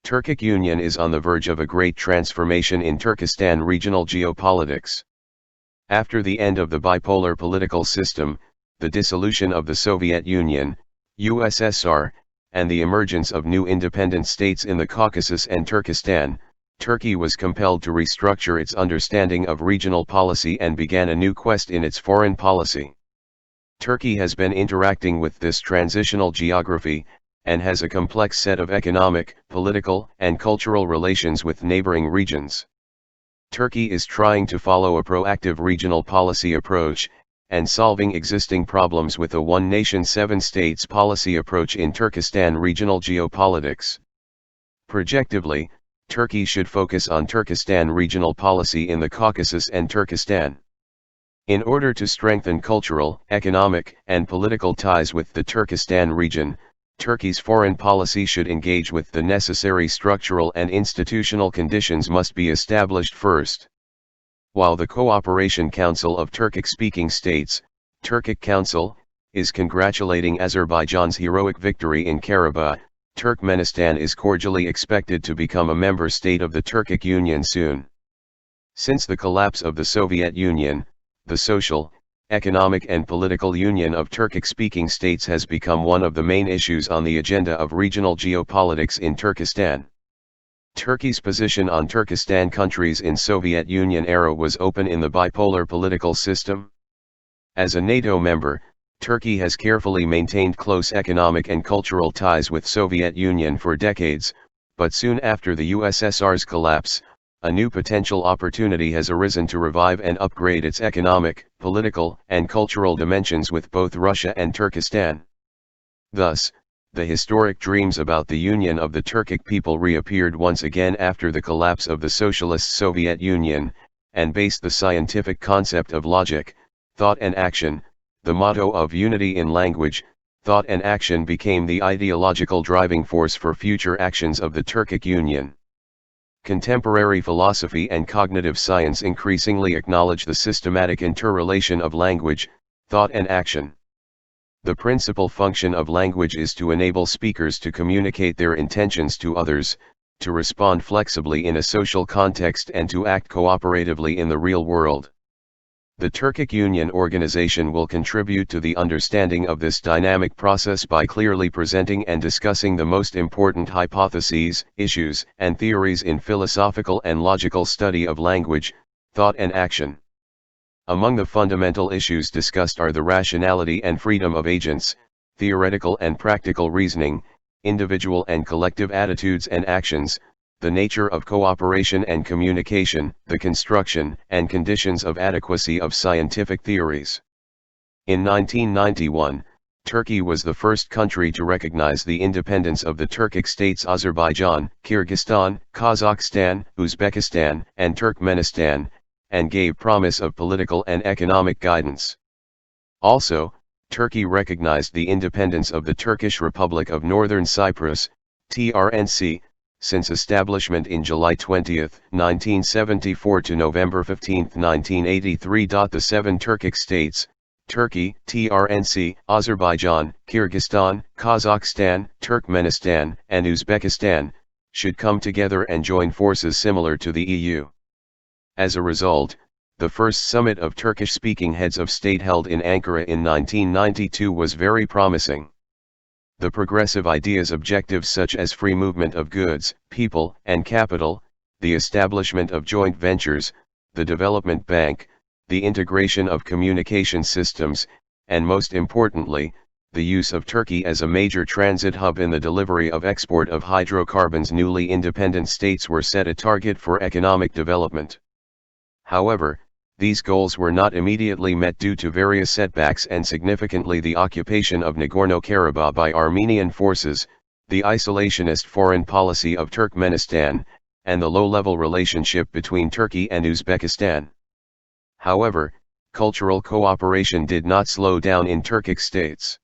Turkic Union is on the verge of a great transformation in Turkestan regional geopolitics. After the end of the bipolar political system, the dissolution of the Soviet Union, USSR, and the emergence of new independent states in the Caucasus and Turkestan, Turkey was compelled to restructure its understanding of regional policy and began a new quest in its foreign policy. Turkey has been interacting with this transitional geography, and has a complex set of economic, political, and cultural relations with neighboring regions. Turkey is trying to follow a proactive regional policy approach, and solving existing problems with a one nation seven states policy approach in Turkestan regional geopolitics. Projectively, Turkey should focus on Turkestan regional policy in the Caucasus and Turkestan. In order to strengthen cultural, economic, and political ties with the Turkestan region, Turkey's foreign policy should engage with the necessary structural and institutional conditions must be established first. While the Cooperation Council of Turkic-speaking states, Turkic Council, is congratulating Azerbaijan's heroic victory in Karabakh, Turkmenistan is cordially expected to become a member state of the Turkic Union soon. Since the collapse of the Soviet Union, the social, economic and political union of Turkic-speaking states has become one of the main issues on the agenda of regional geopolitics in Turkestan. Turkey's position on Turkestan countries in Soviet Union era was open in the bipolar political system. As a NATO member, Turkey has carefully maintained close economic and cultural ties with Soviet Union for decades, but soon after the USSR's collapse, a new potential opportunity has arisen to revive and upgrade its economic, political, and cultural dimensions with both Russia and Turkestan. Thus, the historic dreams about the union of the Turkic people reappeared once again after the collapse of the Socialist Soviet Union, and based the scientific concept of logic, thought and action. The motto of unity in language, thought and action became the ideological driving force for future actions of the Turkic Union. Contemporary philosophy and cognitive science increasingly acknowledge the systematic interrelation of language, thought and action. The principal function of language is to enable speakers to communicate their intentions to others, to respond flexibly in a social context and to act cooperatively in the real world. The Turkic Union organization will contribute to the understanding of this dynamic process by clearly presenting and discussing the most important hypotheses, issues, and theories in philosophical and logical study of language, thought and action. Among the fundamental issues discussed are the rationality and freedom of agents, theoretical and practical reasoning, individual and collective attitudes and actions, the nature of cooperation and communication, the construction and conditions of adequacy of scientific theories. In 1991, Turkey was the first country to recognize the independence of the Turkic states Azerbaijan, Kyrgyzstan, Kazakhstan, Uzbekistan, and Turkmenistan, and gave promise of political and economic guidance. Also, Turkey recognized the independence of the Turkish Republic of Northern Cyprus, TRNC, since establishment in July 20, 1974 to November 15, 1983. The seven Turkic states, Turkey, TRNC, Azerbaijan, Kyrgyzstan, Kazakhstan, Turkmenistan, and Uzbekistan, should come together and join forces similar to the EU. As a result, the first summit of Turkish-speaking heads of state held in Ankara in 1992 was very promising. The progressive ideas objectives such as free movement of goods, people, and capital, the establishment of joint ventures, the development bank, the integration of communication systems, and most importantly, the use of Turkey as a major transit hub in the delivery of export of hydrocarbons. Newly independent states were set a target for economic development. However, these goals were not immediately met due to various setbacks and significantly the occupation of Nagorno-Karabakh by Armenian forces, the isolationist foreign policy of Turkmenistan, and the low-level relationship between Turkey and Uzbekistan. However, cultural cooperation did not slow down in Turkic states.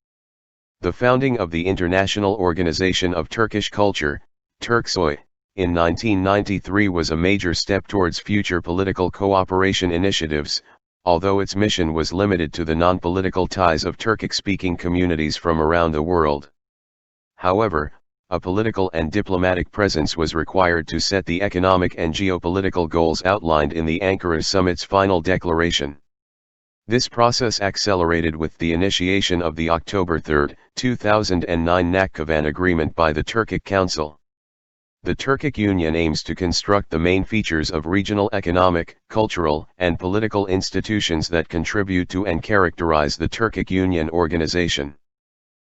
The founding of the International Organization of Turkish Culture, Turksoy, in 1993 was a major step towards future political cooperation initiatives, although its mission was limited to the non-political ties of Turkic-speaking communities from around the world. However, a political and diplomatic presence was required to set the economic and geopolitical goals outlined in the Ankara summit's final declaration. This process accelerated with the initiation of the October 3, 2009 Nakhchivan Agreement by the Turkic Council. The Turkic Union aims to construct the main features of regional economic, cultural, and political institutions that contribute to and characterize the Turkic Union organization.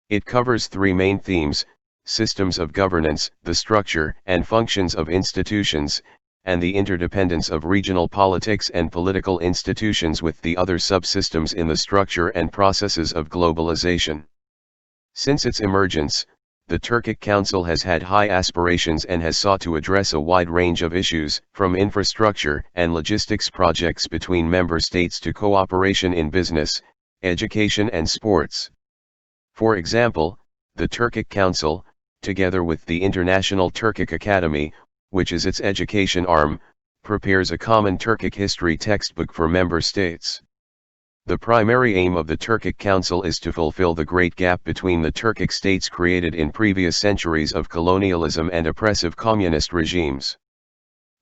It covers three main themes: systems of governance, the structure and functions of institutions, and the interdependence of regional politics and political institutions with the other subsystems in the structure and processes of globalization. Since its emergence, the Turkic Council has had high aspirations and has sought to address a wide range of issues, from infrastructure and logistics projects between member states to cooperation in business, education and sports. For example, the Turkic Council, together with the International Turkic Academy, which is its education arm, prepares a common Turkic history textbook for member states. The primary aim of the Turkic Council is to fulfill the great gap between the Turkic states created in previous centuries of colonialism and oppressive communist regimes.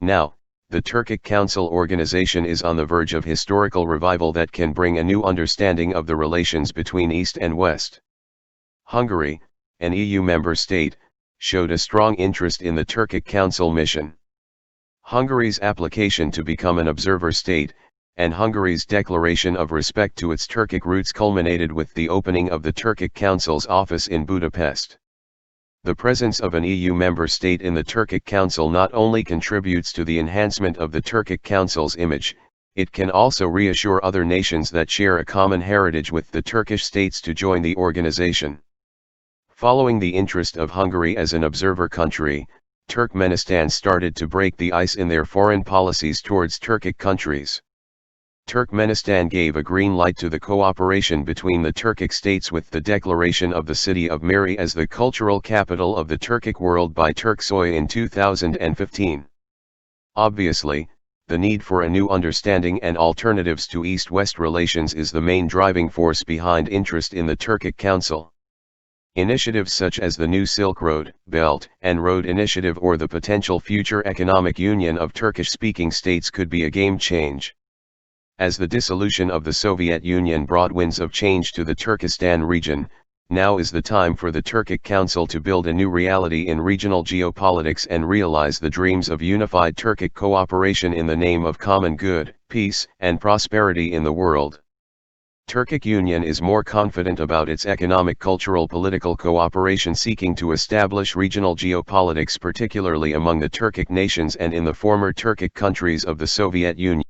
Now, the Turkic Council organization is on the verge of historical revival that can bring a new understanding of the relations between East and West. Hungary, an EU member state, showed a strong interest in the Turkic Council mission. Hungary's application to become an observer state, and Hungary's declaration of respect to its Turkic roots culminated with the opening of the Turkic Council's office in Budapest. The presence of an EU member state in the Turkic Council not only contributes to the enhancement of the Turkic Council's image, it can also reassure other nations that share a common heritage with the Turkish states to join the organization. Following the interest of Hungary as an observer country, Turkmenistan started to break the ice in their foreign policies towards Turkic countries. Turkmenistan gave a green light to the cooperation between the Turkic states with the declaration of the city of Miri as the cultural capital of the Turkic world by Turksoy in 2015. Obviously, the need for a new understanding and alternatives to East-West relations is the main driving force behind interest in the Turkic Council. Initiatives such as the new Silk Road, Belt and Road Initiative or the potential future economic union of Turkish-speaking states could be a game change. As the dissolution of the Soviet Union brought winds of change to the Turkestan region, now is the time for the Turkic Council to build a new reality in regional geopolitics and realize the dreams of unified Turkic cooperation in the name of common good, peace, and prosperity in the world. Turkic Union is more confident about its economic cultural political cooperation seeking to establish regional geopolitics particularly among the Turkic nations and in the former Turkic countries of the Soviet Union.